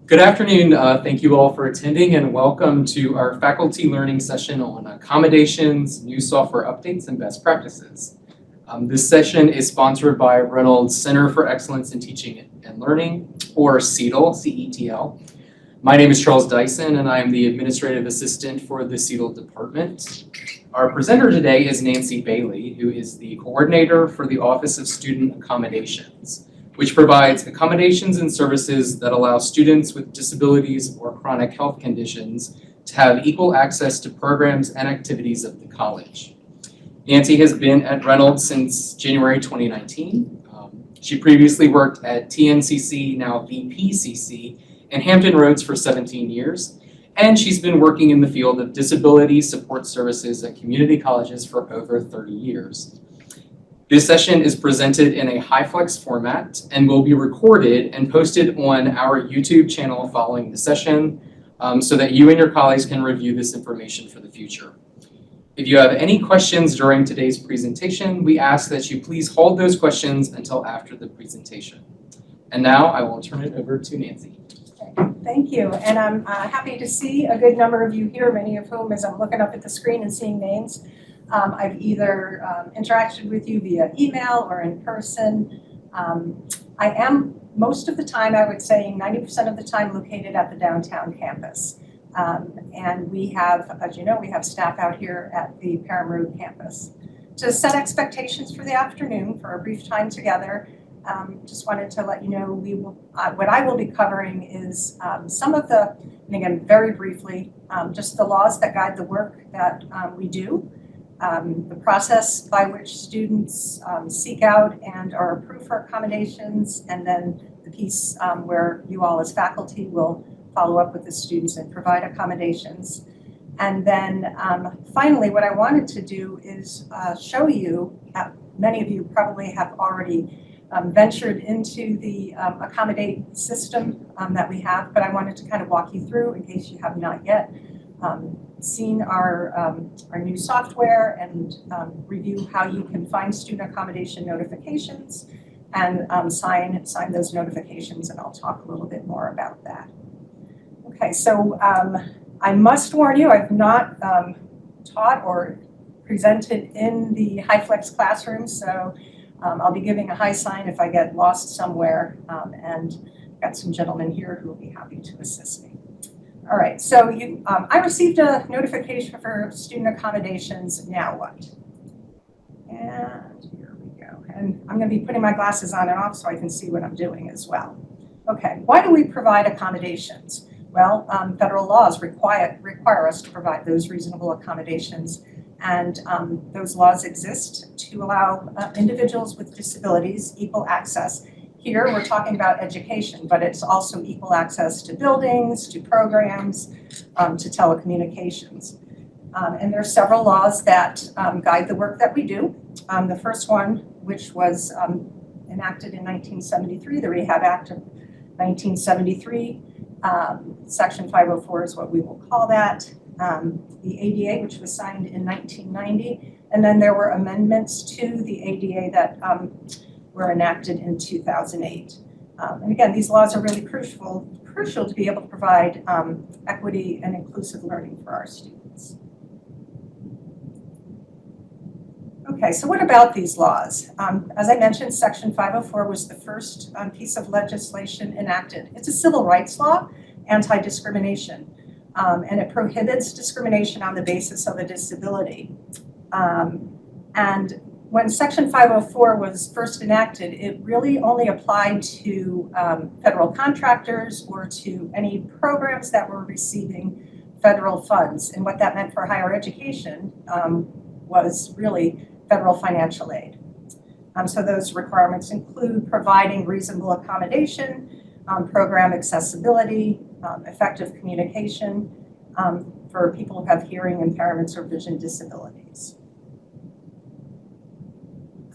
Good afternoon. Thank you all for attending and welcome to our faculty learning session on accommodations, new software updates, and best practices. This session is sponsored by Reynolds Center for Excellence in Teaching and Learning, or CETL, C-E-T-L. My name is Charles Dyson, and I am the Administrative Assistant for the CETL department. Our presenter today is Nancy Bailey, who is the Coordinator for the Office of Student Accommodations, which provides accommodations and services that allow students with disabilities or chronic health conditions to have equal access to programs and activities of the college. Nancy has been at Reynolds since January 2019. She previously worked at TNCC, now VPCC, in Hampton Roads for 17 years, and she's been working in the field of disability support services at community colleges for over 30 years. This session is presented in a HyFlex format and will be recorded and posted on our YouTube channel following the session so that you and your colleagues can review this information for the future. If you have any questions during today's presentation, we ask that you please hold those questions until after the presentation. And now I will turn it over to Nancy. Thank you, and I'm happy to see a good number of you here, many of whom, as I'm looking up at the screen and seeing names, I've either interacted with you via email or in person. I am, most of the time, I would say 90% of the time, located at the downtown campus. And we have, as you know, we have staff out here at the Parham Road campus. To set expectations for the afternoon, for a brief time together, just wanted to let you know what I will be covering is some of the, and again, very briefly, just the laws that guide the work that we do. The process by which students seek out and are approved for accommodations, and then the piece where you all as faculty will follow up with the students and provide accommodations. And then finally, what I wanted to do is show you, many of you probably have already ventured into the accommodate system that we have, but I wanted to kind of walk you through in case you have not yet seen our new software and review how you can find student accommodation notifications and sign those notifications, and I'll talk a little bit more about that. Okay, so I must warn you, I've not taught or presented in the HyFlex classroom, so I'll be giving a high sign if I get lost somewhere, and I've got some gentlemen here who will be happy to assist me. All right, so I received a notification for student accommodations. Now what? And here we go. And I'm going to be putting my glasses on and off so I can see what I'm doing as well. Okay, why do we provide accommodations? Well, federal laws require us to provide those reasonable accommodations, and those laws exist to allow individuals with disabilities equal access. Here we're talking about education, but it's also equal access to buildings, to programs, to telecommunications. And there are several laws that guide the work that we do. The first one, which was enacted in 1973, the Rehab Act of 1973, Section 504 is what we will call that. The ADA, which was signed in 1990, and then there were amendments to the ADA that were enacted in 2008. And again, these laws are really crucial to be able to provide equity and inclusive learning for our students. Okay, so what about these laws? As I mentioned, Section 504 was the first piece of legislation enacted. It's a civil rights law, anti-discrimination, and it prohibits discrimination on the basis of a disability. And when Section 504 was first enacted, it really only applied to federal contractors or to any programs that were receiving federal funds. And what that meant for higher education was really federal financial aid. So those requirements include providing reasonable accommodation, program accessibility, effective communication for people who have hearing impairments or vision disabilities.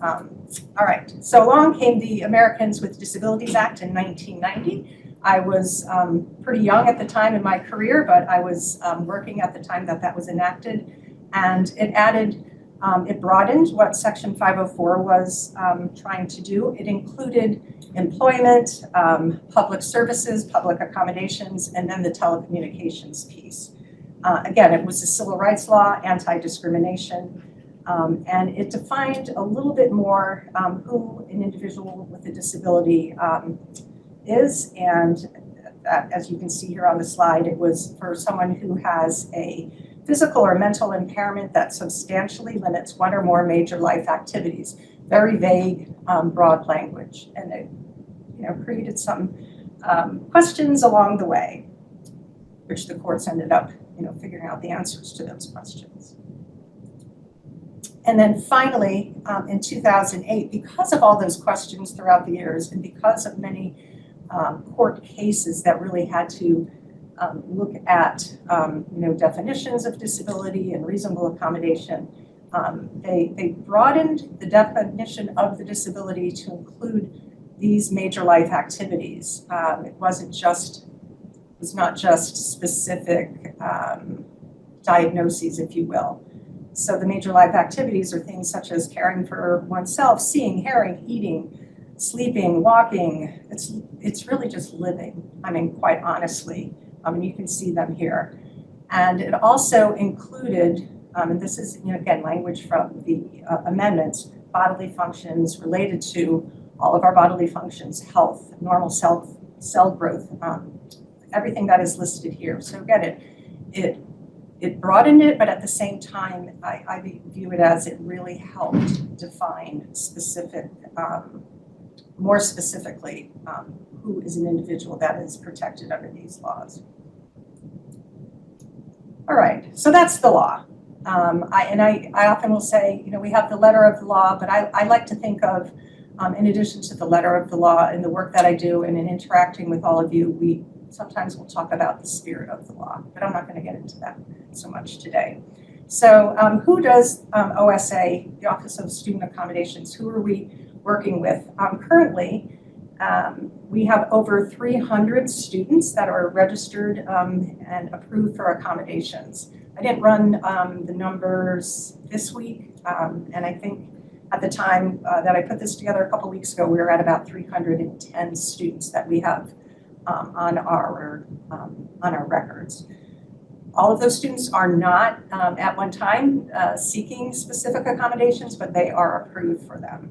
All right, so along came the Americans with Disabilities Act in 1990. I was pretty young at the time in my career, but I was working at the time that was enacted, and it added It broadened what Section 504 was trying to do. It included employment, public services, public accommodations, and then the telecommunications piece. Again, it was a civil rights law, anti-discrimination, and it defined a little bit more who an individual with a disability is. And as you can see here on the slide, it was for someone who has a physical or mental impairment that substantially limits one or more major life activities. Very vague, broad language, and it created some questions along the way, which the courts ended up figuring out the answers to those questions. And then finally, in 2008, because of all those questions throughout the years and because of many court cases that really had to look at definitions of disability and reasonable accommodation, they broadened the definition of the disability to include these major life activities. It was not just specific diagnoses, if you will. So the major life activities are things such as caring for oneself, seeing, hearing, eating, sleeping, walking. It's really just living, quite honestly. You can see them here. And it also included, and this is, again, language from the amendments, bodily functions related to all of our bodily functions, health, normal cell growth, everything that is listed here. So again, it broadened it, but at the same time, I view it as it really helped define specific, more specifically, who is an individual that is protected under these laws. All right, so that's the law. I often will say, we have the letter of the law, but I like to think of, in addition to the letter of the law and the work that I do and in interacting with all of you, we sometimes will talk about the spirit of the law, but I'm not going to get into that so much today. So who does OSA, the Office of Student Accommodations, who are we working with? Currently, we have over 300 students that are registered and approved for accommodations. I didn't run the numbers this week, and I think at the time that I put this together a couple weeks ago, we were at about 310 students that we have on our records. All of those students are not at one time seeking specific accommodations, but they are approved for them.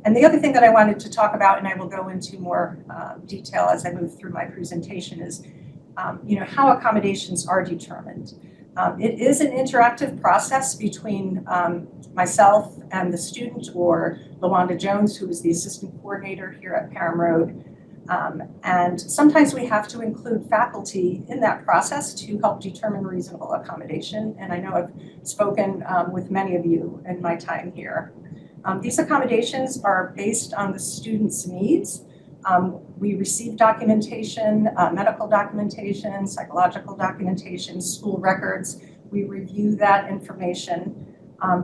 And the other thing that I wanted to talk about, and I will go into more detail as I move through my presentation, is how accommodations are determined. It is an interactive process between myself and the student, or LaWanda Jones, who is the assistant coordinator here at Parham Road. And sometimes we have to include faculty in that process to help determine reasonable accommodation. And I know I've spoken with many of you in my time here. These accommodations are based on the student's needs. We receive documentation, medical documentation, psychological documentation, school records. We review that information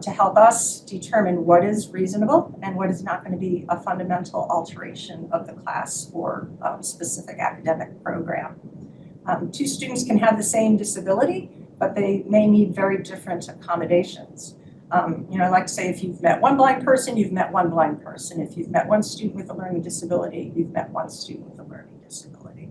to help us determine what is reasonable and what is not going to be a fundamental alteration of the class or specific academic program. Two students can have the same disability, but they may need very different accommodations. I like to say, if you've met one blind person, you've met one blind person. If you've met one student with a learning disability, you've met one student with a learning disability.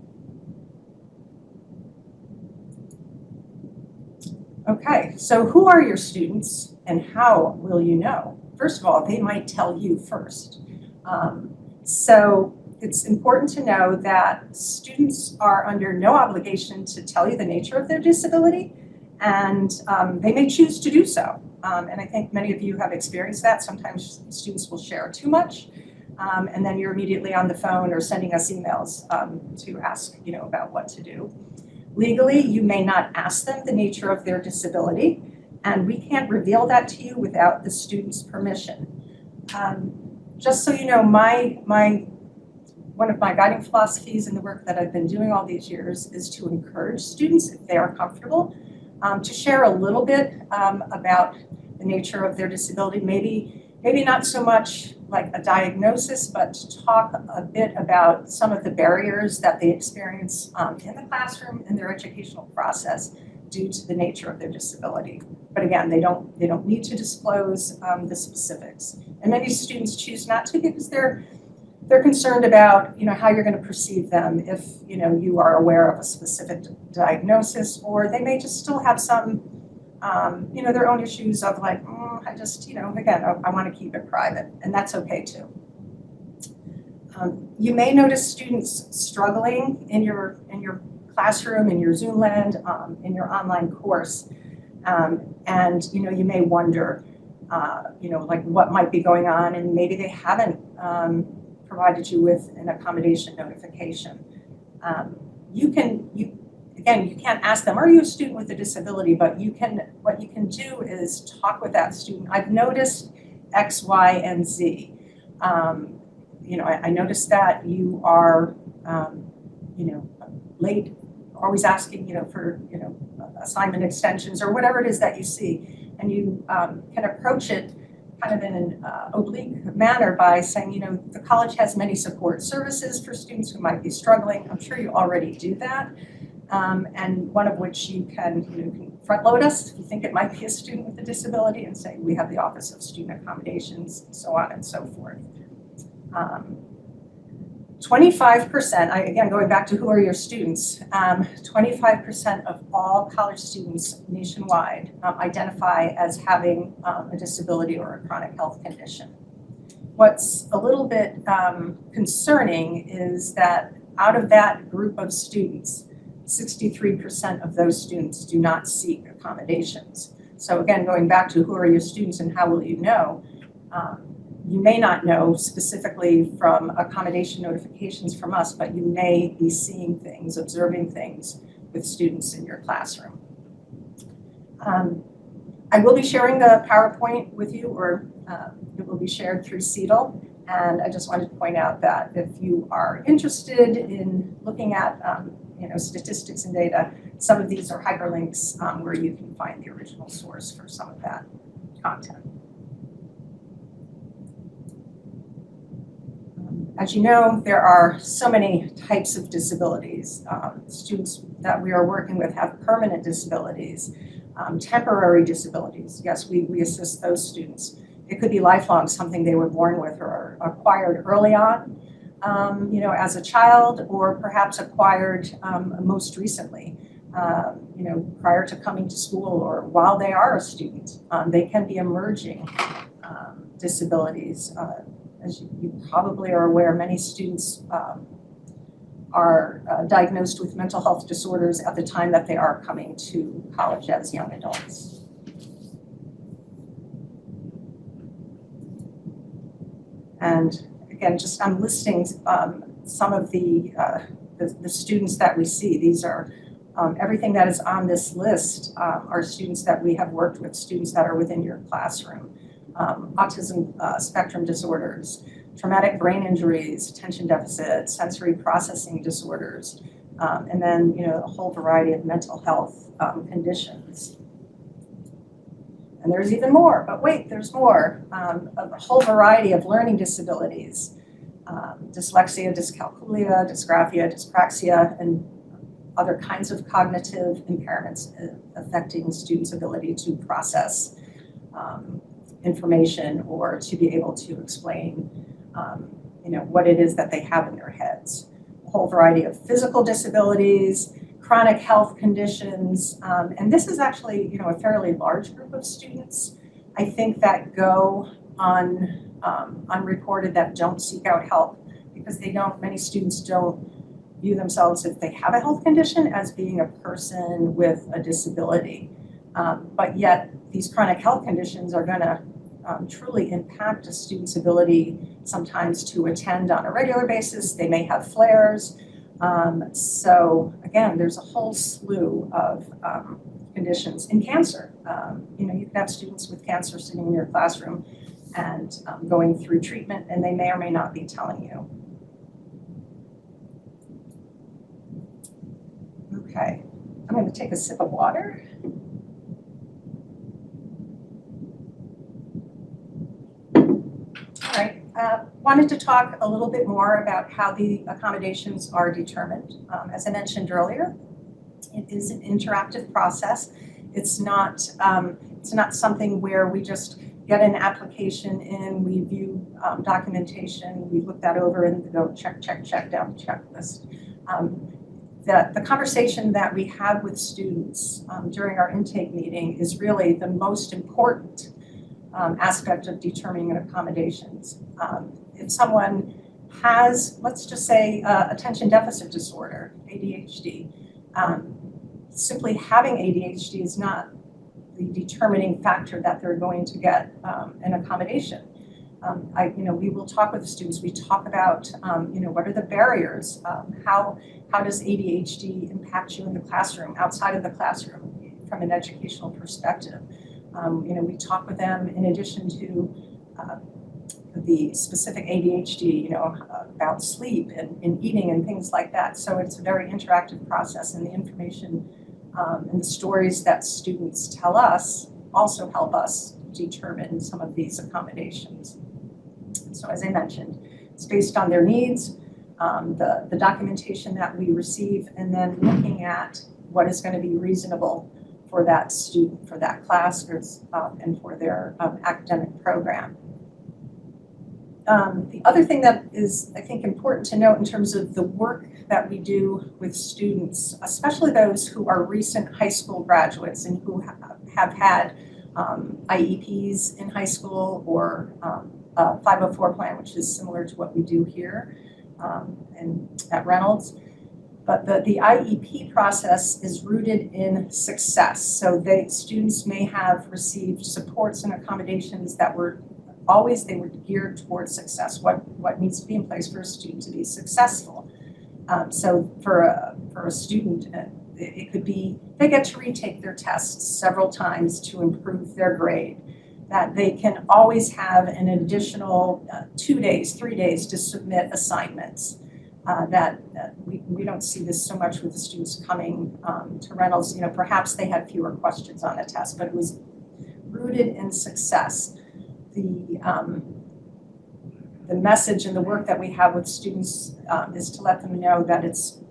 Okay, so who are your students and how will you know? First of all, they might tell you first. So it's important to know that students are under no obligation to tell you the nature of their disability, and they may choose to do so. And I think many of you have experienced that. Sometimes students will share too much, and then you're immediately on the phone or sending us emails to ask, about what to do. Legally, you may not ask them the nature of their disability, and we can't reveal that to you without the student's permission. Just so you know, one of my guiding philosophies in the work that I've been doing all these years is to encourage students, if they are comfortable, to share a little bit about the nature of their disability, maybe not so much like a diagnosis, but to talk a bit about some of the barriers that they experience in the classroom in their educational process due to the nature of their disability. But again, they don't need to disclose the specifics. And many students choose not to because they're concerned about, how you're going to perceive them if, you are aware of a specific diagnosis, or they may just still have some, their own issues of like, I just, again, I want to keep it private, and that's okay too. You may notice students struggling in your classroom, in your Zoom land, in your online course, and you may wonder, like what might be going on, and maybe they haven't provided you with an accommodation notification. You can't ask them, are you a student with a disability? But what you can do is talk with that student. I've noticed X, Y, and Z. I noticed that you are, late, always asking, for, assignment extensions or whatever it is that you see. And you can approach it kind of in an oblique manner by saying, the college has many support services for students who might be struggling. I'm sure you already do that. And one of which you can front load us if you think it might be a student with a disability and say, we have the Office of Student Accommodations, and so on and so forth. 25%, again, going back to who are your students, 25% of all college students nationwide identify as having a disability or a chronic health condition. What's a little bit concerning is that out of that group of students, 63% of those students do not seek accommodations. So again, going back to who are your students and how will you know, you may not know specifically from accommodation notifications from us, but you may be seeing things, observing things with students in your classroom. I will be sharing the PowerPoint with you, or it will be shared through CETL. And I just wanted to point out that if you are interested in looking at statistics and data, some of these are hyperlinks where you can find the original source for some of that content. As you know, there are so many types of disabilities. Students that we are working with have permanent disabilities, temporary disabilities. Yes, we assist those students. It could be lifelong, something they were born with or acquired early on, as a child, or perhaps acquired most recently, prior to coming to school or while they are a student. They can be emerging disabilities. As you probably are aware, many students are diagnosed with mental health disorders at the time that they are coming to college as young adults. And again, I'm listing some of the students that we see. These are everything that is on this list are students that we have worked with, students that are within your classroom. Autism spectrum disorders, traumatic brain injuries, attention deficit, sensory processing disorders, and then a whole variety of mental health conditions. And there's even more, but wait, there's more. A whole variety of learning disabilities, dyslexia, dyscalculia, dysgraphia, dyspraxia, and other kinds of cognitive impairments affecting students' ability to process information or to be able to explain, what it is that they have in their heads. A whole variety of physical disabilities, chronic health conditions, and this is actually, a fairly large group of students, I think, that go unreported, that don't seek out help because many students don't view themselves, if they have a health condition, as being a person with a disability. But yet these chronic health conditions are going to truly impact a student's ability sometimes to attend on a regular basis. They may have flares. So again, there's a whole slew of conditions. In cancer, you can have students with cancer sitting in your classroom and going through treatment, and they may or may not be telling you. Okay, I'm going to take a sip of water. All right, wanted to talk a little bit more about how the accommodations are determined. As I mentioned earlier, It is an interactive process. It's not something where we just get an application in, we view documentation, we look that over and go check, check, check down the checklist. The conversation that we have with students during our intake meeting is really the most important aspect of determining accommodations. If someone has, let's just say, attention deficit disorder, ADHD, simply having ADHD is not the determining factor that they're going to get an accommodation. We will talk with the students. We talk about, what are the barriers? How does ADHD impact you in the classroom, outside of the classroom, from an educational perspective? We talk with them in addition to the specific ADHD, about sleep and eating and things like that. So it's a very interactive process, and the information and the stories that students tell us also help us determine some of these accommodations. So as I mentioned, it's based on their needs, the documentation that we receive, and then looking at what is going to be reasonable for that student, for that class, and for their academic program. The other thing that is, I think, important to note in terms of the work that we do with students, especially those who are recent high school graduates and who have had IEPs in high school, or a 504 plan, which is similar to what we do here and at Reynolds. But the IEP process is rooted in success. So students may have received supports and accommodations that were they were geared towards success, what needs to be in place for a student to be successful. So for a student, it could be they get to retake their tests several times to improve their grade, that they can always have an additional 2 days, 3 days to submit assignments. We don't see this so much with the students coming to Reynolds. Perhaps they had fewer questions on a test, but it was rooted in success. The message and the work that we have with students is to let them know that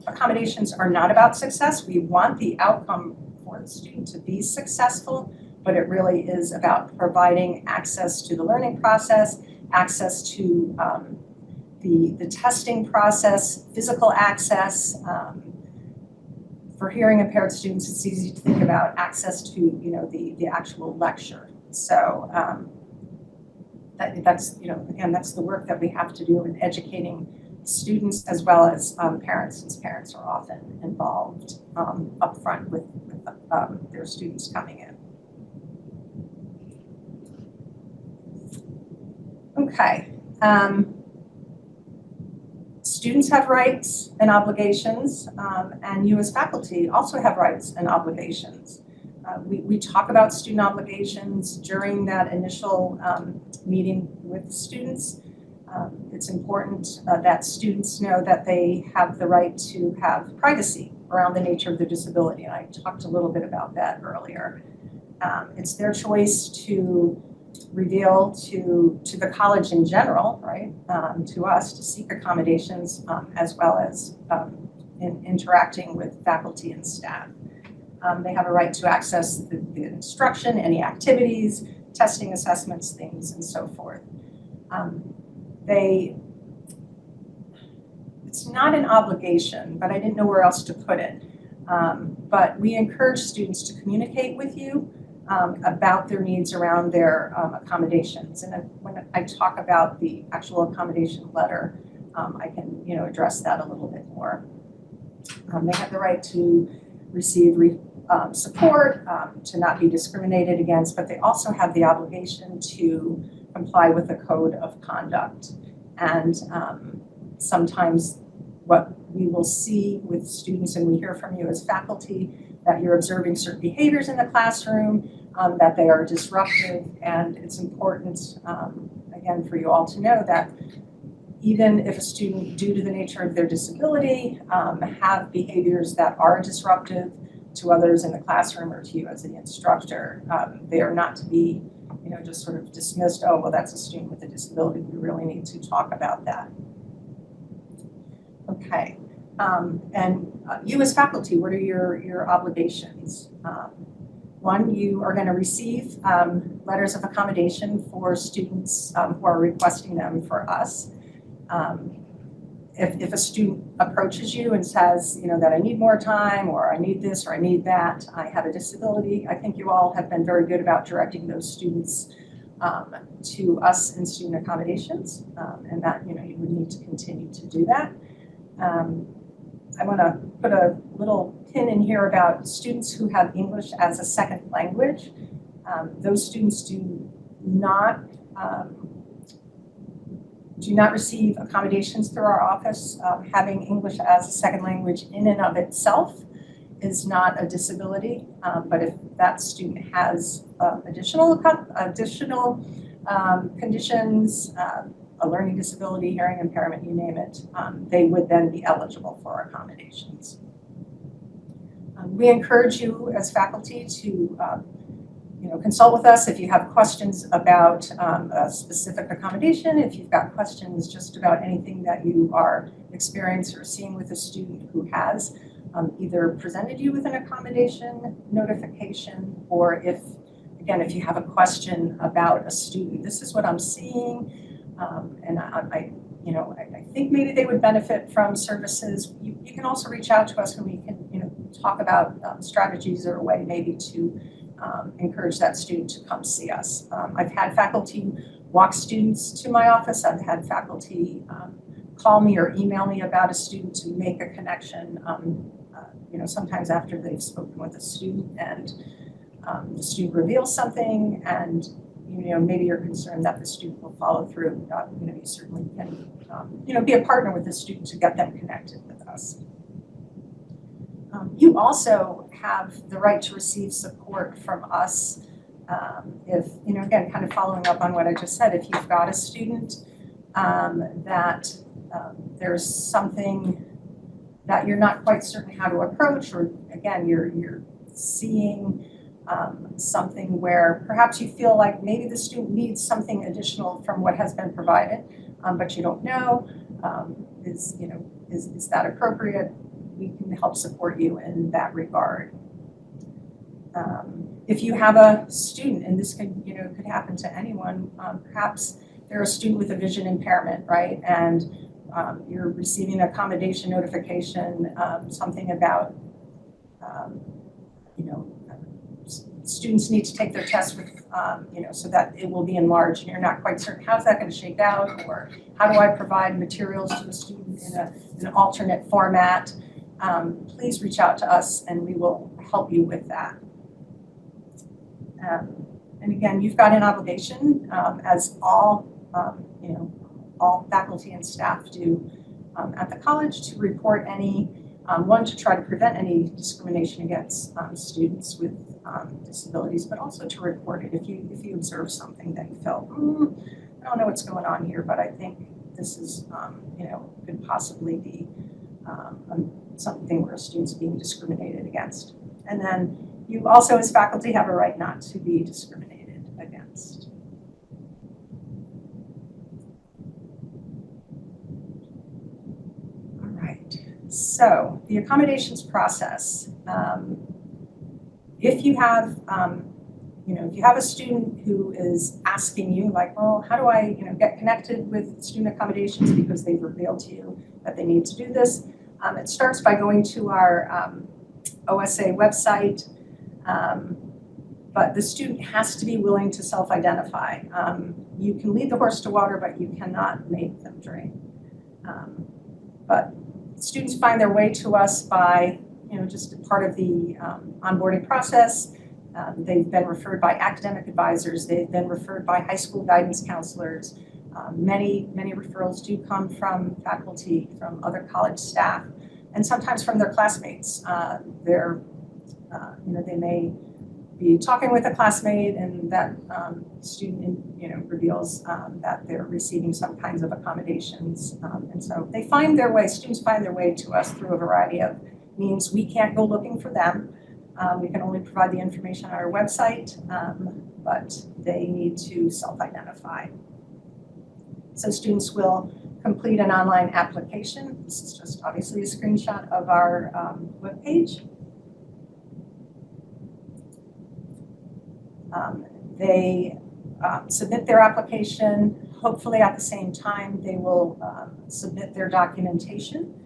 accommodations are not about success. We want the outcome for the student to be successful, but it really is about providing access to the learning process, access to the testing process, physical access. For hearing impaired students, it's easy to think about access to the actual lecture. So that's the work that we have to do in educating students as well as parents, since parents are often involved up front with their students coming in. Okay. Students have rights and obligations, and you as faculty also have rights and obligations. We talk about student obligations during that initial meeting with students. It's important that students know that they have the right to have privacy around the nature of their disability, and I talked a little bit about that earlier. It's their choice to reveal to the college in general, right, to us, to seek accommodations, as well as in interacting with faculty and staff. They have a right to access the instruction, any activities, testing assessments, things, and so forth. It's not an obligation, but I didn't know where else to put it. But we encourage students to communicate with you about their needs around their accommodations. And when I talk about the actual accommodation letter, I can address that a little bit more. They have the right to receive support, to not be discriminated against, but they also have the obligation to comply with the code of conduct. And sometimes what we will see with students, and we hear from you as faculty, that you're observing certain behaviors in the classroom, that they are disruptive, and it's important, again, for you all to know that even if a student, due to the nature of their disability, have behaviors that are disruptive to others in the classroom or to you as an instructor, they are not to be just sort of dismissed. Oh, well, that's a student with a disability. We really need to talk about that. Okay. You as faculty, what are your obligations? One, you are going to receive letters of accommodation for students who are requesting them for us. If a student approaches you and says, that I need more time, or I need this, or I need that, I have a disability, I think you all have been very good about directing those students to us in student accommodations, and that, you would need to continue to do that. I want to put a little pin in here about students who have English as a second language. Those students do not receive accommodations through our office. Having English as a second language in and of itself is not a disability, but if that student has additional conditions, a learning disability, hearing impairment, you name it, they would then be eligible for accommodations. We encourage you as faculty to consult with us if you have questions about a specific accommodation, if you've got questions just about anything that you are experiencing or seeing with a student who has either presented you with an accommodation notification, or if you have a question about a student, this is what I'm seeing, and I think maybe they would benefit from services. You can also reach out to us and we can talk about strategies or a way maybe to encourage that student to come see us. I've had faculty walk students to my office. I've had faculty call me or email me about a student to make a connection, sometimes after they've spoken with a student and the student reveals something and maybe you're concerned that the student will follow through. You certainly can be a partner with the student to get them connected with us. You also have the right to receive support from us if, again, kind of following up on what I just said, if you've got a student that there's something that you're not quite certain how to approach, or again, you're seeing something where perhaps you feel like maybe the student needs something additional from what has been provided, but you don't know, is that appropriate? We can help support you in that regard. If you have a student, and this could happen to anyone, perhaps they're a student with a vision impairment, right? And you're receiving an accommodation notification, something about, students need to take their test with, so that it will be enlarged, and you're not quite certain how's that going to shake out, or how do I provide materials to a student in an alternate format. Please reach out to us and we will help you with that. And again, you've got an obligation, as all faculty and staff do at the college, to report any, one, to try to prevent any discrimination against students with disabilities, but also to report it if you observe something that you felt, I don't know what's going on here, but I think this is, could possibly be something where a student's being discriminated against. And then you also, as faculty, have a right not to be discriminated against. All right, so the accommodations process. If you have, if you have a student who is asking you, like, well, how do I, get connected with student accommodations because they've revealed to you that they need to do this, it starts by going to our OSA website, but the student has to be willing to self-identify. You can lead the horse to water, but you cannot make them drink. But students find their way to us by, just part of the onboarding process. They've been referred by academic advisors. They've been referred by high school guidance counselors. Many referrals do come from faculty, from other college staff, and sometimes from their classmates. They may be talking with a classmate, and that student, reveals that they're receiving some kinds of accommodations, and so they find their way. Students find their way to us through a variety of means. We can't go looking for them. We can only provide the information on our website, but they need to self-identify. So students will complete an online application. This is just obviously a screenshot of our webpage. They submit their application. Hopefully at the same time, they will submit their documentation.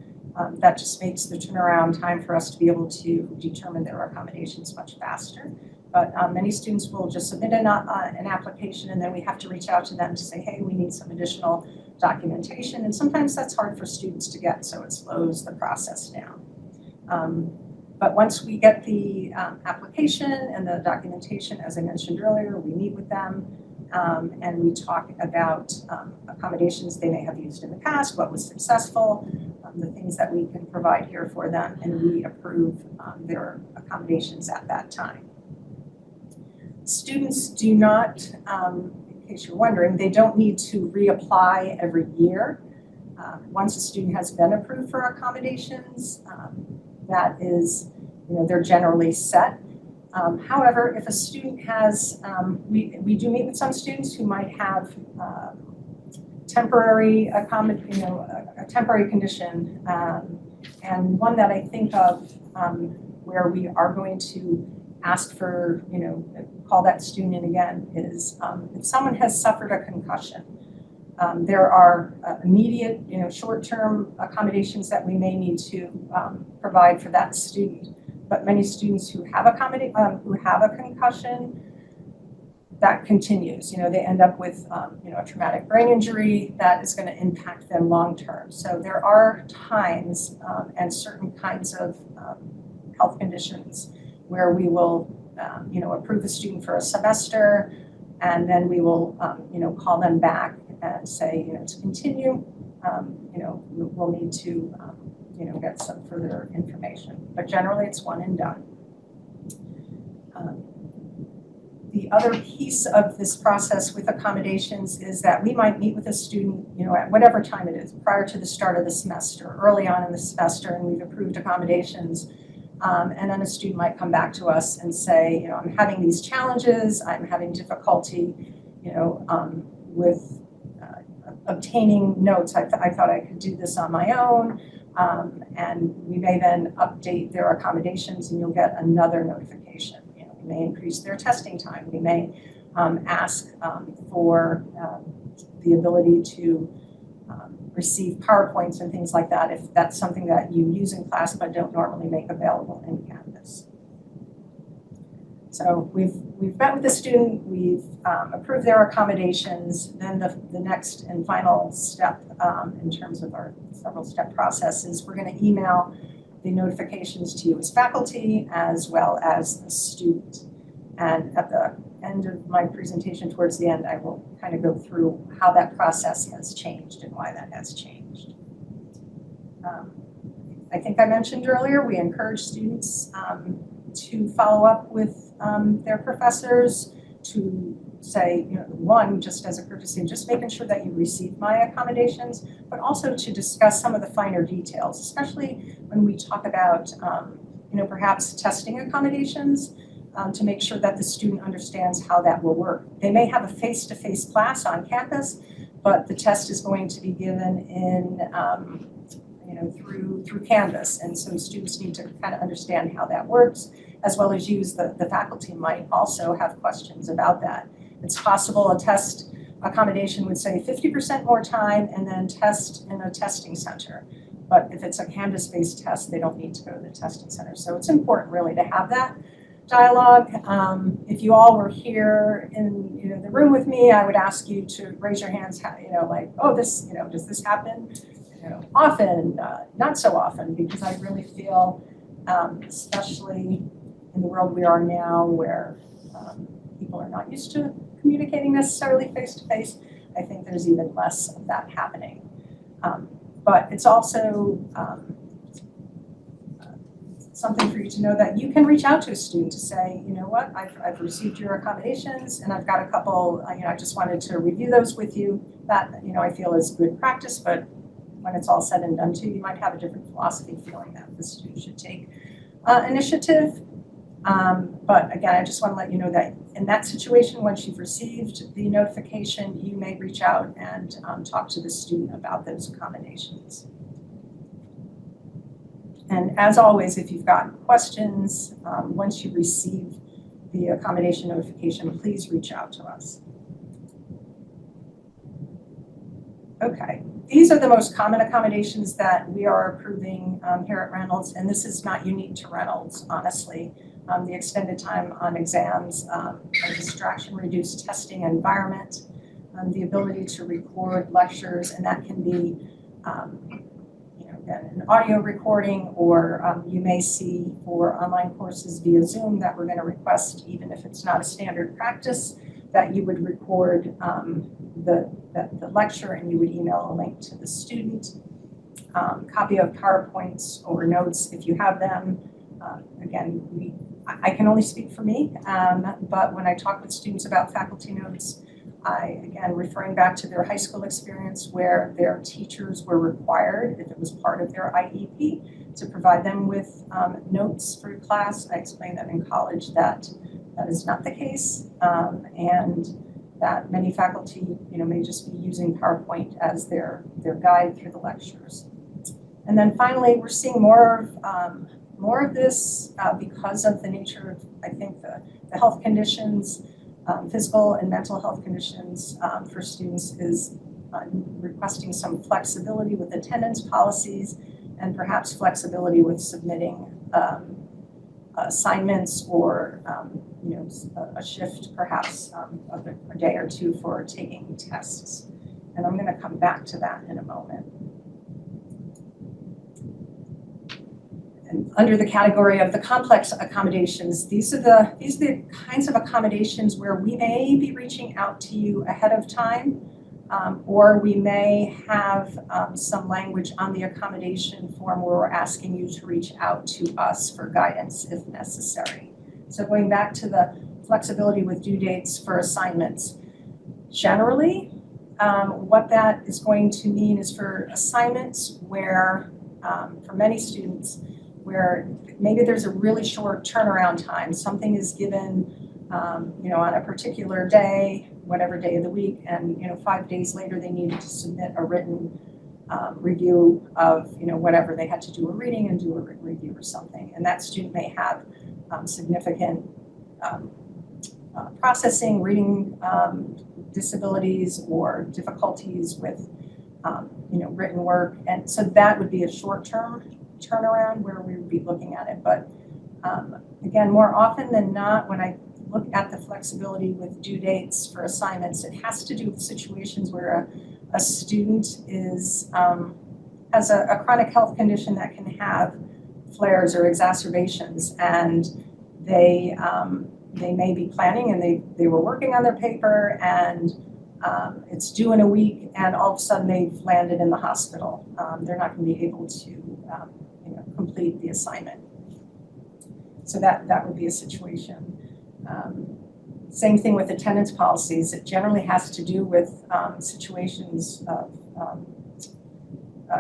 That just makes the turnaround time for us to be able to determine their accommodations much faster. But many students will just submit an application, and then we have to reach out to them to say, hey, we need some additional documentation. And sometimes that's hard for students to get, so it slows the process down. But once we get the application and the documentation, as I mentioned earlier, we meet with them and we talk about accommodations they may have used in the past, what was successful, the things that we can provide here for them, and we approve their accommodations at that time. Students do not, in case you're wondering, they don't need to reapply every year. Once a student has been approved for accommodations, that is, they're generally set. However, if a student has, we do meet with some students who might have temporary a temporary condition, and one that I think of where we are going to ask for, call that student in again is if someone has suffered a concussion. There are immediate, short-term accommodations that we may need to provide for that student. But many students who have a concussion, that continues. They end up with a traumatic brain injury that is going to impact them long-term. So there are times and certain kinds of health conditions where we will, approve a student for a semester, and then we will, call them back and say, to continue, we'll need to, get some further information. But generally, it's one and done. The other piece of this process with accommodations is that we might meet with a student, at whatever time it is, prior to the start of the semester, early on in the semester, and we've approved accommodations. And then a student might come back to us and say, I'm having these challenges, I'm having difficulty, with obtaining notes. I thought I could do this on my own. And we may then update their accommodations, and you'll get another notification. We may increase their testing time. We may ask for the ability to receive PowerPoints and things like that if that's something that you use in class but don't normally make available in Canvas. So we've met with the student, we've approved their accommodations. Then the next and final step in terms of our several step process is we're going to email the notifications to you as faculty as well as the student. And at the end of my presentation, towards the end, I will kind of go through how that process has changed and why that has changed. I think I mentioned earlier, we encourage students to follow up with their professors to say, one, just as a courtesy, just making sure that you receive my accommodations, but also to discuss some of the finer details, especially when we talk about, perhaps testing accommodations, to make sure that the student understands how that will work. They may have a face-to-face class on campus, but the test is going to be given in, through Canvas, and so students need to kind of understand how that works, as well as use the faculty might also have questions about that. It's possible a test accommodation would say 50% more time and then test in a testing center. But if it's a Canvas-based test, they don't need to go to the testing center. So it's important really to have that dialogue. If you all were here in the room with me, I would ask you to raise your hands, does this happen? Often, not so often, because I really feel, especially in the world we are now where people are not used to communicating necessarily face-to-face, I think there's even less of that happening. But it's also something for you to know that you can reach out to a student to say, what, I've received your accommodations and I've got a couple, I just wanted to review those with you. That, I feel is good practice, but when it's all said and done too, you might have a different philosophy feeling that the student should take initiative. But again, I just want to let you know that In that situation, once you've received the notification, you may reach out and talk to the student about those accommodations. And as always, if you've got questions, once you receive the accommodation notification, please reach out to us. Okay, these are the most common accommodations that we are approving here at Reynolds, and this is not unique to Reynolds, honestly. The extended time on exams, a distraction-reduced testing environment, the ability to record lectures, and that can be an audio recording, or you may see for online courses via Zoom that we're going to request, even if it's not a standard practice, that you would record the lecture and you would email a link to the student. Copy of PowerPoints or notes if you have them. Again, I can only speak for me, but when I talk with students about faculty notes, again, referring back to their high school experience where their teachers were required, if it was part of their IEP, to provide them with notes for class. I explained that in college that is not the case, and that many faculty, may just be using PowerPoint as their guide through the lectures. And then finally, we're seeing more of this because of the nature of, I think, the health conditions. Physical and mental health conditions for students is requesting some flexibility with attendance policies and perhaps flexibility with submitting assignments or a shift perhaps of a day or two for taking tests. And I'm going to come back to that in a moment. And under the category of the complex accommodations, these are the kinds of accommodations where we may be reaching out to you ahead of time, or we may have some language on the accommodation form where we're asking you to reach out to us for guidance if necessary. So going back to the flexibility with due dates for assignments, generally, what that is going to mean is for assignments where, for many students, where maybe there's a really short turnaround time. Something is given, on a particular day, whatever day of the week, and 5 days later they needed to submit a written review of whatever they had to do, a reading and do a written review or something. And that student may have significant processing, reading disabilities or difficulties with written work, and so that would be a short-term turnaround where we would be looking at it. But again, more often than not, when I look at the flexibility with due dates for assignments, it has to do with situations where a student has a chronic health condition that can have flares or exacerbations, and they may be planning and they were working on their paper, and it's due in a week, and all of a sudden they've landed in the hospital. They're not going to be able to complete the assignment. So that would be a situation. Same thing with attendance policies. It generally has to do with situations of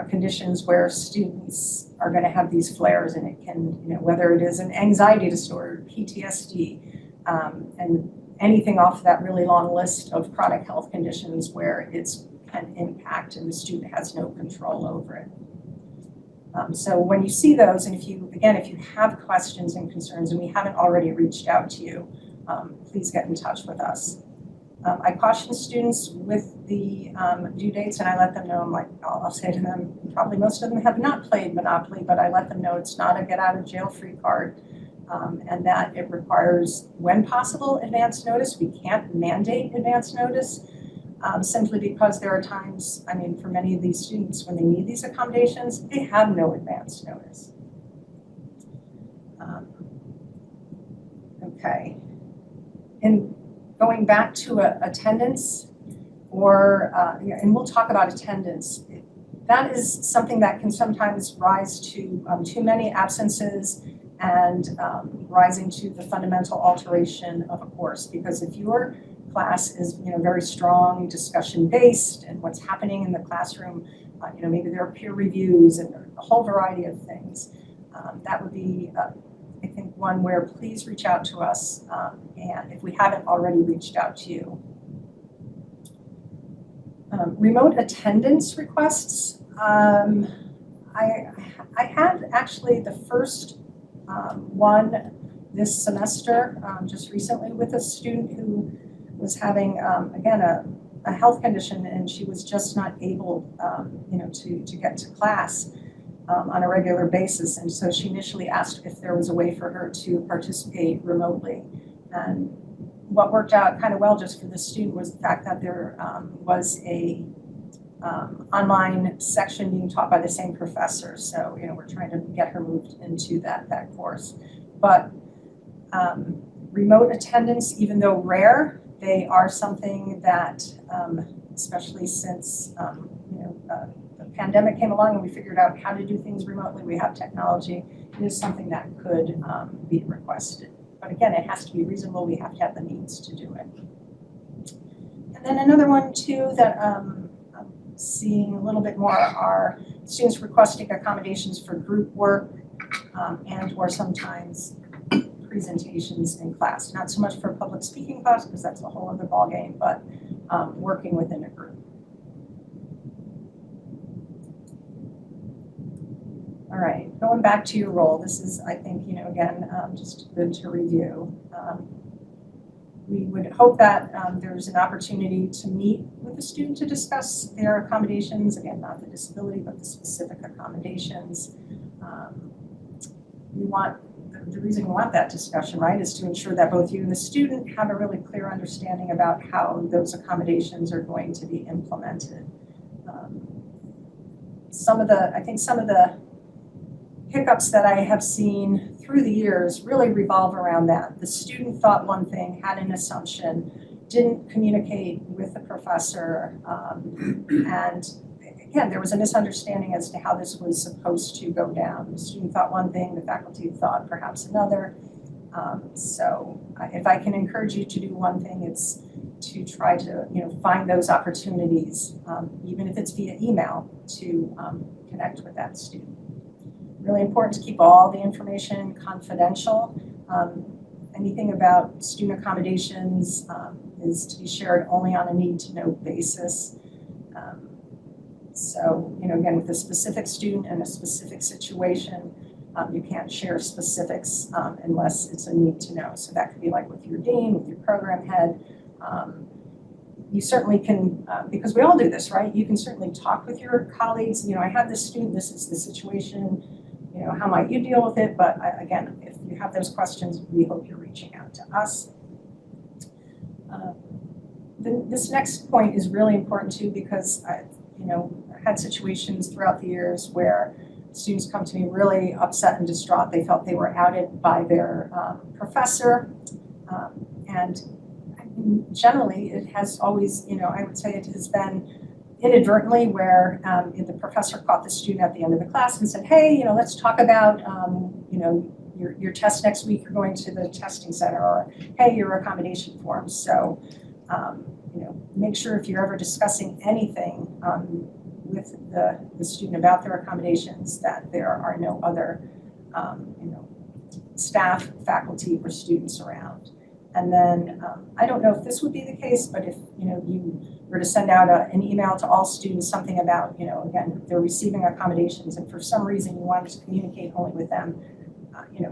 conditions where students are going to have these flares, and it can, whether it is an anxiety disorder, PTSD, and anything off that really long list of chronic health conditions where it's can impact and the student has no control over it. So when you see those, and if you have questions and concerns and we haven't already reached out to you, please get in touch with us. I caution students with the due dates, and I let them know, I'll say to them, probably most of them have not played Monopoly, but I let them know it's not a get out of jail free card, and that it requires, when possible, advance notice. We can't mandate advance notice, simply because there are times, for many of these students, when they need these accommodations, they have no advance notice. Okay. And going back to attendance, and we'll talk about attendance, that is something that can sometimes rise to too many absences and rising to the fundamental alteration of a course. Because if your class is very strong, discussion-based, and what's happening in the classroom, maybe there are peer reviews and a whole variety of things, that would be, I think, one where please reach out to us, and if we haven't already reached out to you. Remote attendance requests. I had actually the first one this semester, just recently, with a student who was having, again, a health condition, and she was just not able, to get to class on a regular basis. And so she initially asked if there was a way for her to participate remotely. And what worked out kind of well just for this student was the fact that there was a online section being taught by the same professor. So, we're trying to get her moved into that course. But remote attendance, even though rare, they are something that, especially since, the pandemic came along and we figured out how to do things remotely, we have technology, it is something that could be requested. But again, it has to be reasonable, we have to have the means to do it. And then another one too that I'm seeing a little bit more are students requesting accommodations for group work and or sometimes presentations in class. Not so much for public speaking class because that's a whole other ballgame, but working within a group. All right, going back to your role, this is, I think, again, just good to review. We would hope that there's an opportunity to meet with the student to discuss their accommodations, again, not the disability, but the specific accommodations. The reason we want that discussion, right, is to ensure that both you and the student have a really clear understanding about how those accommodations are going to be implemented. Some of the hiccups that I have seen through the years really revolve around that. The student thought one thing, had an assumption, didn't communicate with the professor, and again, there was a misunderstanding as to how this was supposed to go down. The student thought one thing, the faculty thought perhaps another. So if I can encourage you to do one thing, it's to try to find those opportunities, even if it's via email, to connect with that student. Really important to keep all the information confidential. Anything about student accommodations is to be shared only on a need-to-know basis. So, again, with a specific student and a specific situation, you can't share specifics unless it's a need to know. So that could be like with your dean, with your program head. You certainly can, because we all do this, right? You can certainly talk with your colleagues. I have this student, this is the situation, how might you deal with it? But again, if you have those questions, we hope you're reaching out to us. This next point is really important too, because I had situations throughout the years where students come to me really upset and distraught. They felt they were outed by their professor, and generally it has always, I would say it has been inadvertently where the professor caught the student at the end of the class and said, hey, let's talk about, your test next week, you're going to the testing center, or hey, your accommodation forms. So, make sure if you're ever discussing anything with the student about their accommodations that there are no other, staff, faculty, or students around. And then I don't know if this would be the case, but if you were to send out an email to all students, something about again, they're receiving accommodations, and for some reason you wanted to communicate only with them,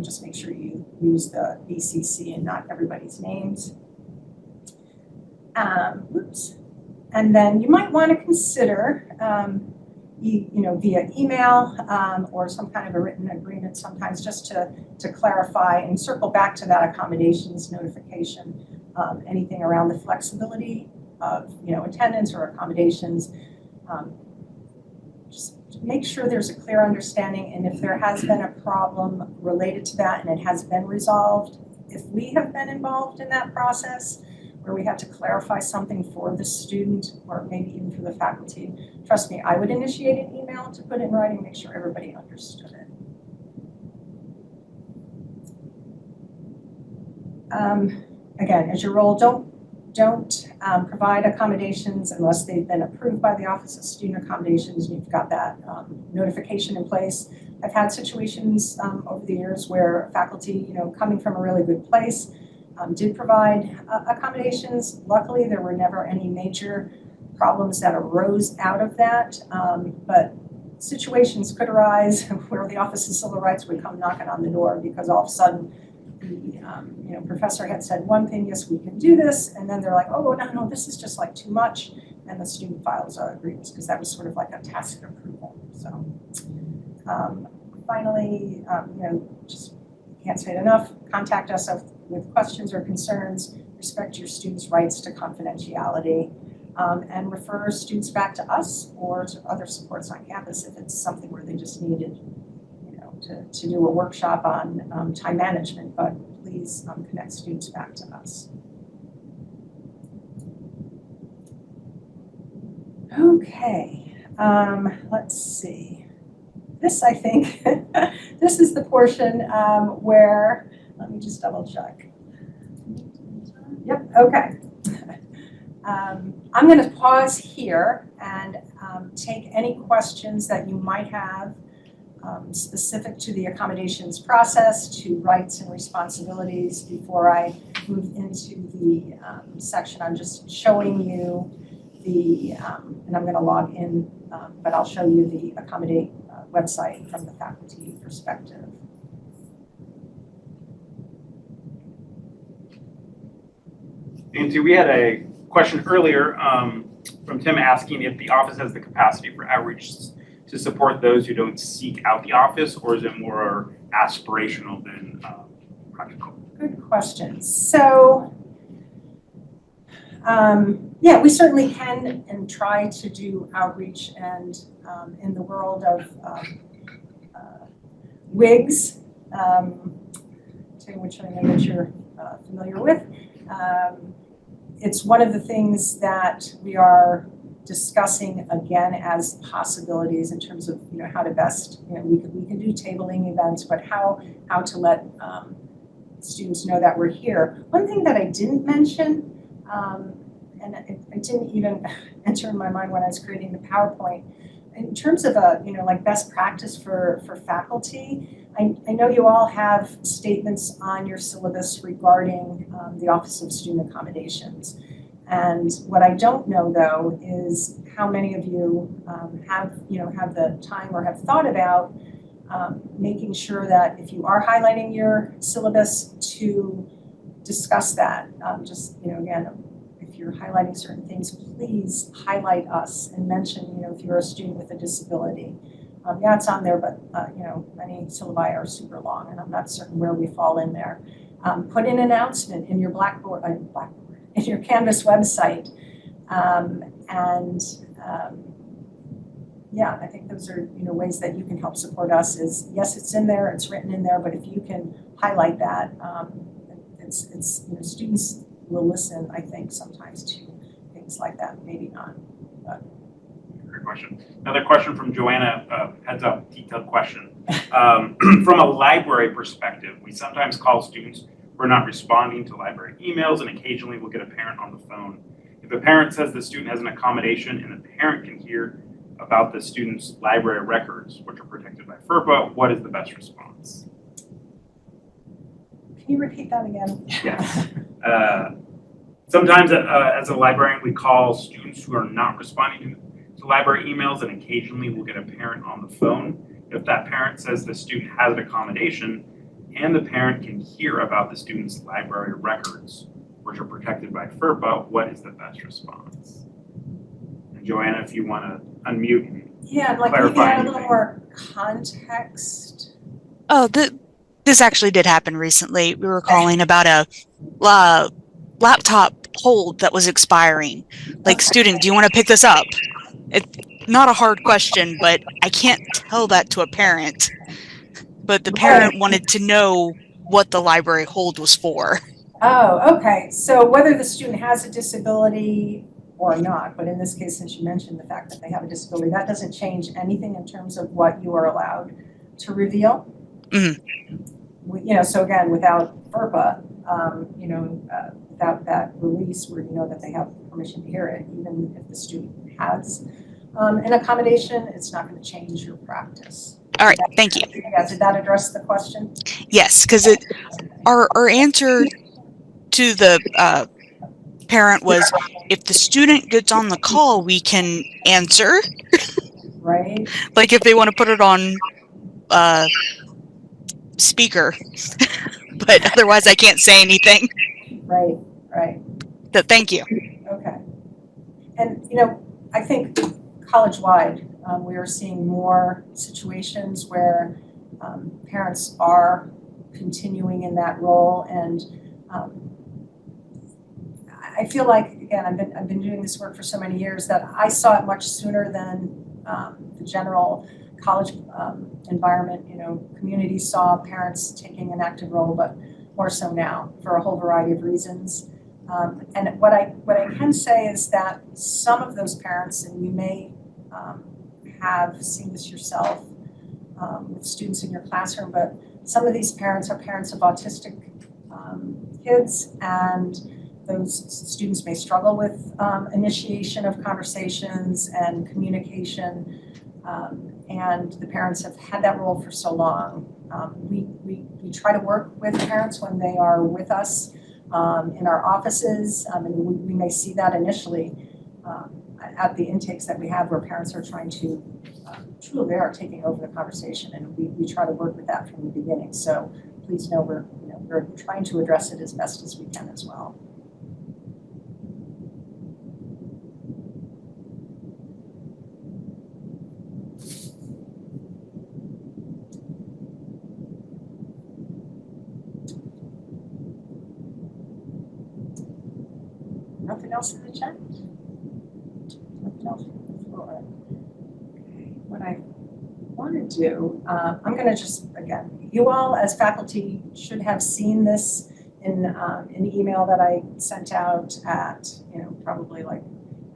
just make sure you use the BCC and not everybody's names. And then you might want to consider, via email or some kind of a written agreement sometimes, just to clarify and circle back to that accommodations notification, anything around the flexibility of attendance or accommodations. Just make sure there's a clear understanding, and if there has been a problem related to that and it has been resolved, if we have been involved in that process, where we have to clarify something for the student or maybe even for the faculty, trust me, I would initiate an email to put it in writing, make sure everybody understood it. Again, as your role, don't provide accommodations unless they've been approved by the Office of Student Accommodations. You've got that notification in place. I've had situations over the years where faculty, coming from a really good place, did provide accommodations. Luckily, there were never any major problems that arose out of that, but situations could arise where the Office of Civil Rights would come knocking on the door because all of a sudden the professor had said one thing, yes, we can do this, and then they're like, oh, no, this is just like too much, and the student files agreements because that was sort of like a tacit approval. So finally, just can't say it enough, contact us with questions or concerns, respect your students' rights to confidentiality, and refer students back to us or to other supports on campus if it's something where they just needed to do a workshop on time management, but please connect students back to us. Okay, let's see. This, I think, this is the portion where, let me just double check. Yep, okay. I'm going to pause here and take any questions that you might have specific to the accommodations process, to rights and responsibilities before I move into the section. I'm just showing you the, and I'm going to log in, but I'll show you the Accommodate website from the faculty perspective. Nancy, we had a question earlier from Tim asking if the office has the capacity for outreach to support those who don't seek out the office, or is it more aspirational than practical? Good question. So, yeah, we certainly can and try to do outreach, and in the world of WIGs, which I know that you're familiar with, it's one of the things that we are discussing again as possibilities in terms of how to best, we can do tabling events, but how to let students know that we're here. One thing that I didn't mention, and it didn't even enter in my mind when I was creating the PowerPoint, in terms of like best practice for faculty, I know you all have statements on your syllabus regarding the Office of Student Accommodations. And what I don't know, though, is how many of you have the time or have thought about making sure that if you are highlighting your syllabus to discuss that. Just, again, if you're highlighting certain things, please highlight us and mention, if you're a student with a disability. Yeah, it's on there, but, many syllabi are super long, and I'm not certain where we fall in there. Put an announcement in your in your Canvas website. Yeah, I think those are, ways that you can help support us is, yes, it's in there, it's written in there, but if you can highlight that, it's students will listen, I think, sometimes to things like that, maybe not, but. Great question. Another question from Joanna, heads up, detailed question. From a library perspective, we sometimes call students who are not responding to library emails, and occasionally we'll get a parent on the phone. If a parent says the student has an accommodation and the parent can hear about the student's library records, which are protected by FERPA, what is the best response? Can you repeat that again? Yes. Sometimes as a librarian, we call students who are not responding to library emails, and occasionally we'll get a parent on the phone. If that parent says the student has an accommodation and the parent can hear about the student's library records, which are protected by FERPA, what is the best response? And Joanna, if you want to unmute and I'd like to add a little more context. Oh, this actually did happen recently. We were calling about a laptop hold that was expiring. Like, student, do you want to pick this up? It's not a hard question, but I can't tell that to a parent. But the parent wanted to know what the library hold was for. Oh, okay. So whether the student has a disability or not, but in this case, since you mentioned the fact that they have a disability, that doesn't change anything in terms of what you are allowed to reveal. Mm-hmm. So again, without FERPA, without that release where you know that they have permission to hear it, even if the student has an accommodation, it's not going to change your practice. All right, thank you. Yeah, did that address the question? Yes, because our answer to the parent was, if the student gets on the call, we can answer. Right, Like if they want to put it on speaker, but otherwise I can't say anything. right, right. So thank you. Okay. And, I think college-wide, we are seeing more situations where parents are continuing in that role. And I feel like, again, I've been doing this work for so many years that I saw it much sooner than the general college environment. Community saw parents taking an active role, but more so now for a whole variety of reasons. And what I can say is that some of those parents, and you may have seen this yourself with students in your classroom, but some of these parents are parents of autistic kids, and those students may struggle with initiation of conversations and communication, and the parents have had that role for so long. We try to work with parents when they are with us in our offices, and we may see that initially at the intakes that we have where parents are trying to, truly they are taking over the conversation, and we try to work with that from the beginning. So please know we're trying to address it as best as we can as well. Nothing else in the chat? Nothing else on the floor? Okay. What I want to do, I'm going to just, again, you all as faculty should have seen this in an email that I sent out at, probably like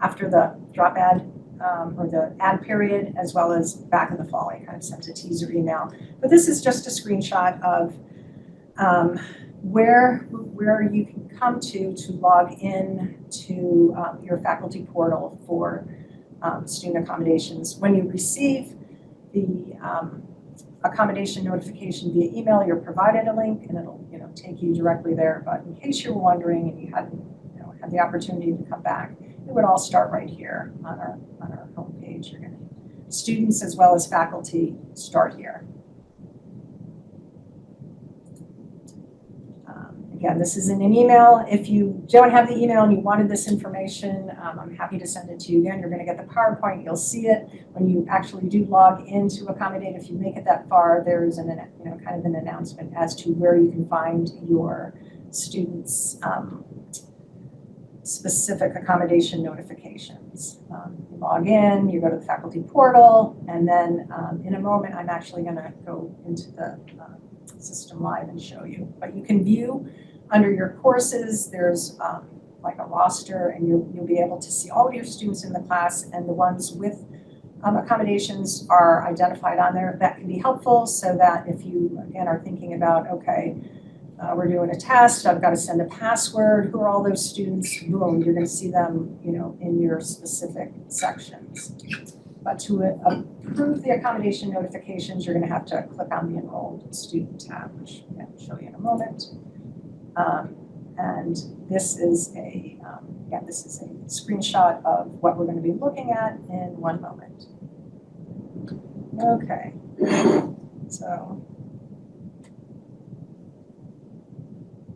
after the drop ad or the ad period, as well as back in the fall. I kind of sent a teaser email. But this is just a screenshot of where you can come to log in to your faculty portal for student accommodations. When you receive the accommodation notification via email, you're provided a link and it'll take you directly there. But in case you were wondering and you hadn't had the opportunity to come back, it would all start right here on our homepage. You're going to, students as well as faculty start here. Again, this is in an email. If you don't have the email and you wanted this information, I'm happy to send it to you again. You're going to get the PowerPoint. You'll see it when you actually do log in to Accommodate. If you make it that far, there's an kind of an announcement as to where you can find your students' specific accommodation notifications. You log in, you go to the faculty portal, and then in a moment, I'm actually going to go into the system live and show you. But you can view under your courses, there's like a roster, and you'll be able to see all of your students in the class, and the ones with accommodations are identified on there. That can be helpful so that if you, again, are thinking about, okay, we're doing a test, I've got to send a password, who are all those students? Boom, you're going to see them, in your specific sections. But to approve the accommodation notifications, you're going to have to click on the Enrolled Student tab, which I'll show you in a moment. And this is a screenshot of what we're going to be looking at in one moment. Okay, so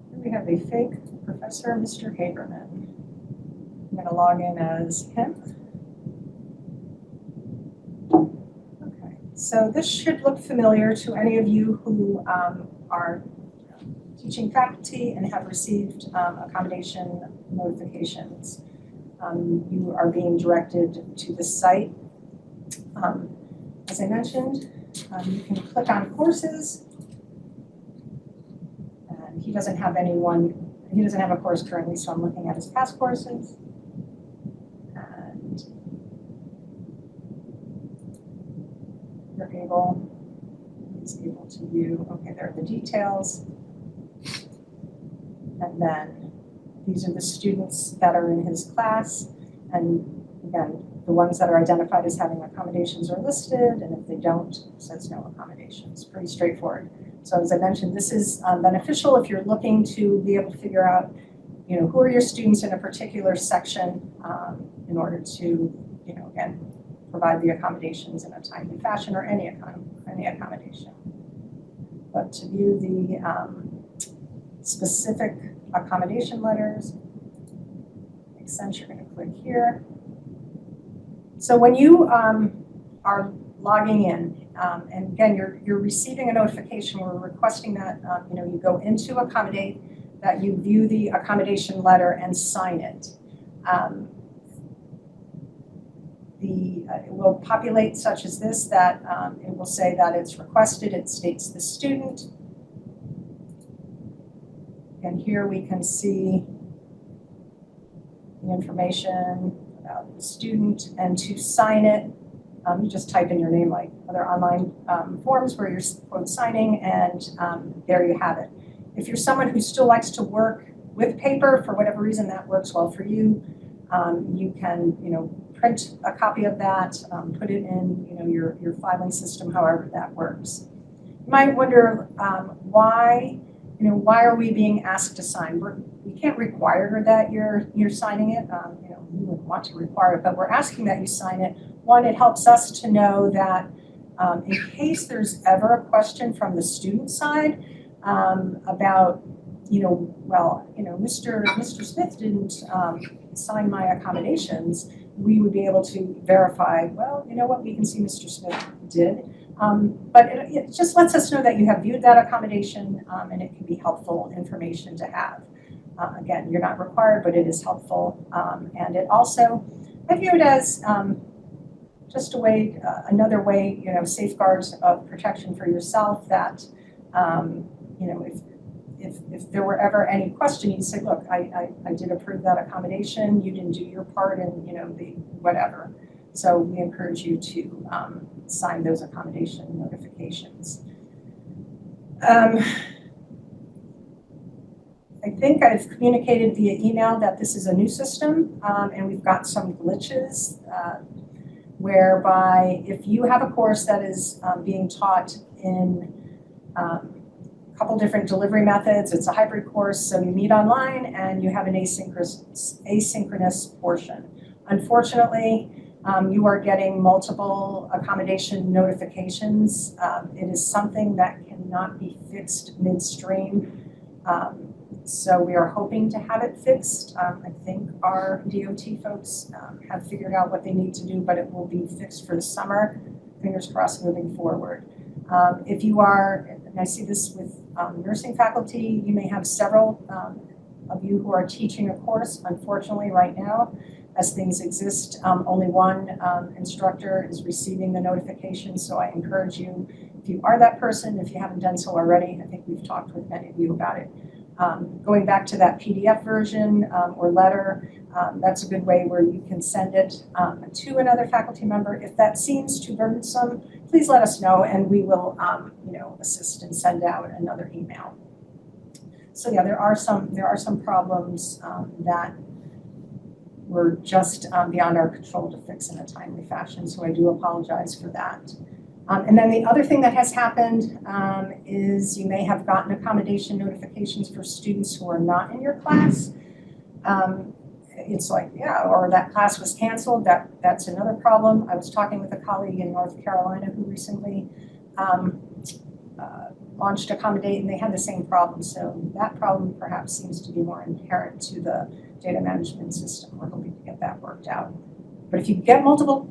here we have a fake professor, Mr. Haberman. I'm going to log in as him. Okay, so this should look familiar to any of you who are teaching faculty and have received accommodation notifications. You are being directed to the site. As I mentioned, you can click on courses. And he doesn't have a course currently, so I'm looking at his past courses. And he's able to view, okay, there are the details. And then These are the students that are in his class, and again, the ones that are identified as having accommodations are listed, and if they don't, it says no accommodations. Pretty straightforward. So as I mentioned, this is beneficial if you're looking to be able to figure out, who are your students in a particular section in order to, again, provide the accommodations in a timely fashion, or any accommodation. But to view the specific accommodation letters, makes sense, you're going to click here. So when you are logging in, and again, you're receiving a notification, we're requesting that you go into Accommodate, that you view the accommodation letter and sign it. It will populate such as this, that it will say that it's requested, it states the student. And here we can see the information about the student, and to sign it, you just type in your name like other online forms where you're quote signing, and there you have it. If you're someone who still likes to work with paper, for whatever reason that works well for you, you can print a copy of that, put it in your filing system, however that works. You might wonder why are we being asked to sign? We can't require that you're signing it. We would want to require it, but we're asking that you sign it. One, it helps us to know that in case there's ever a question from the student side about, Mr. Smith didn't sign my accommodations, we would be able to verify, well, we can see Mr. Smith did. But it just lets us know that you have viewed that accommodation, and it can be helpful information to have. Again, you're not required, but it is helpful. And it also, I view it as just another way, safeguards of protection for yourself, that, if there were ever any question, you'd say, look, I did approve that accommodation, you didn't do your part, and, the whatever. So we encourage you to sign those accommodation notifications. I think I've communicated via email that this is a new system, and we've got some glitches whereby if you have a course that is being taught in a couple different delivery methods, it's a hybrid course, so you meet online and you have an asynchronous portion. Unfortunately, you are getting multiple accommodation notifications. It is something that cannot be fixed midstream. So we are hoping to have it fixed. I think our DOT folks have figured out what they need to do, but it will be fixed for the summer. Fingers crossed moving forward. If you are, and I see this with nursing faculty, you may have several of you who are teaching a course. Unfortunately, right now, as things exist, only one instructor is receiving the notification. So I encourage you, if you are that person, if you haven't done so already, I think we've talked with many of you about it. Going back to that PDF version or letter, that's a good way where you can send it to another faculty member. If that seems too burdensome, please let us know, and we will assist and send out another email. So yeah, there are some problems that were just beyond our control to fix in a timely fashion, so I do apologize for that. And then the other thing that has happened is you may have gotten accommodation notifications for students who are not in your class. It's like, yeah, or that class was canceled, that's another problem. I was talking with a colleague in North Carolina who recently launched Accommodate, and they had the same problem. So that problem perhaps seems to be more inherent to the data management system. We're hoping to get that worked out. But if you get multiple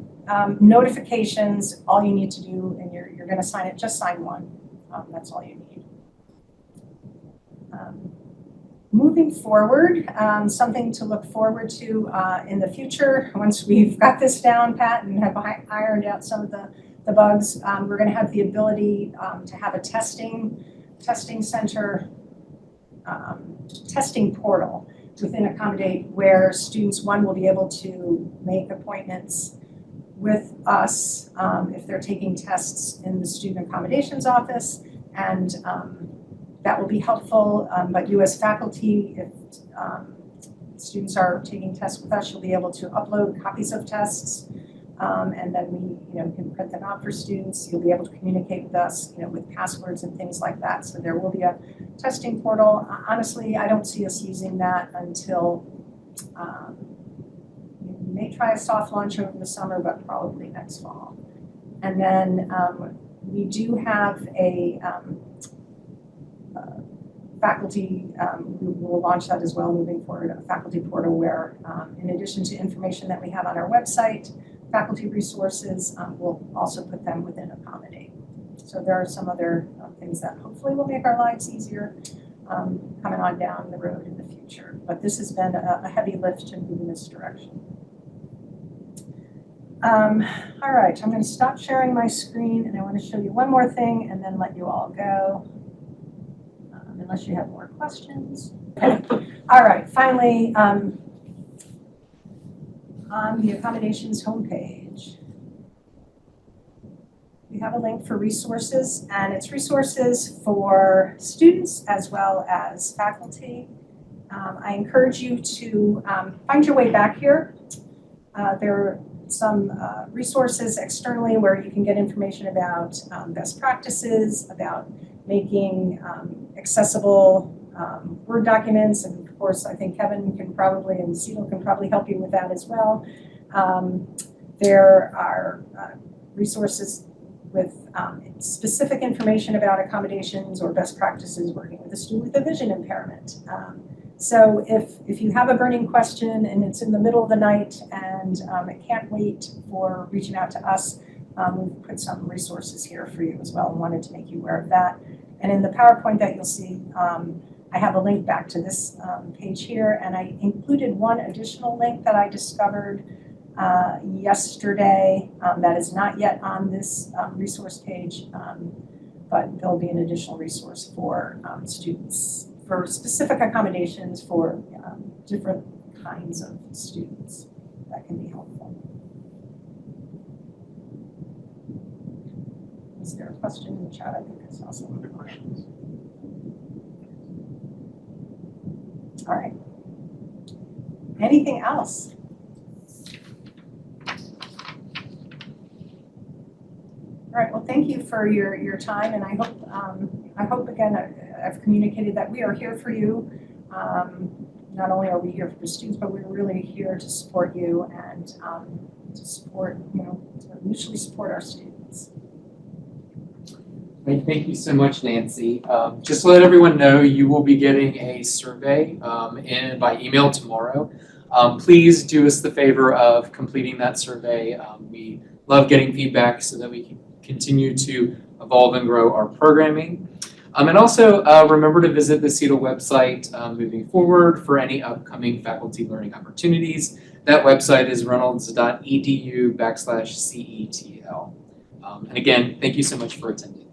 notifications, all you need to do, and you're going to sign it, just sign one. That's all you need. Moving forward, something to look forward to in the future, once we've got this down pat and have ironed out some of the bugs, we're going to have the ability to have a testing center, testing portal within Accommodate, where students, one, will be able to make appointments with us if they're taking tests in the Student Accommodations office, and that will be helpful. But you as faculty, if students are taking tests with us, you'll be able to upload copies of tests. And then we can print them out for students. You'll be able to communicate with us with passwords and things like that. So there will be a testing portal. Honestly, I don't see us using that until we may try a soft launch over the summer, but probably next fall. And then we do have a faculty, we will launch that as well moving forward, a faculty portal where in addition to information that we have on our website, faculty resources, we'll also put them within Accommodate. So there are some other things that hopefully will make our lives easier coming on down the road in the future. But this has been a heavy lift to move in this direction. All right, I'm going to stop sharing my screen, and I want to show you one more thing and then let you all go, unless you have more questions. Okay. All right, finally, on the accommodations homepage, we have a link for resources, and it's resources for students as well as faculty. I encourage you to find your way back here. There are some resources externally where you can get information about best practices, about making accessible Word documents, and of course I think Kevin can probably, and Cecil can probably help you with that as well. There are resources with specific information about accommodations or best practices working with a student with a vision impairment. So if you have a burning question and it's in the middle of the night and it can't wait for reaching out to us, we've put some resources here for you as well and wanted to make you aware of that. And in the PowerPoint that you'll see, I have a link back to this page here, and I included one additional link that I discovered yesterday that is not yet on this resource page, but there'll be an additional resource for students, for specific accommodations for different kinds of students that can be helpful. Is there a question in the chat? I think I saw some other questions. All right. Anything else? All right, well, thank you for your time, and I hope again, I've communicated that we are here for you. Not only are we here for the students, but we're really here to support you and to support, to mutually support our students. Great, thank you so much, Nancy. Just to let everyone know, you will be getting a survey by email tomorrow. Please do us the favor of completing that survey. We love getting feedback so that we can continue to evolve and grow our programming. And also remember to visit the CETL website moving forward for any upcoming faculty learning opportunities. That website is reynolds.edu/CETL. And again, thank you so much for attending.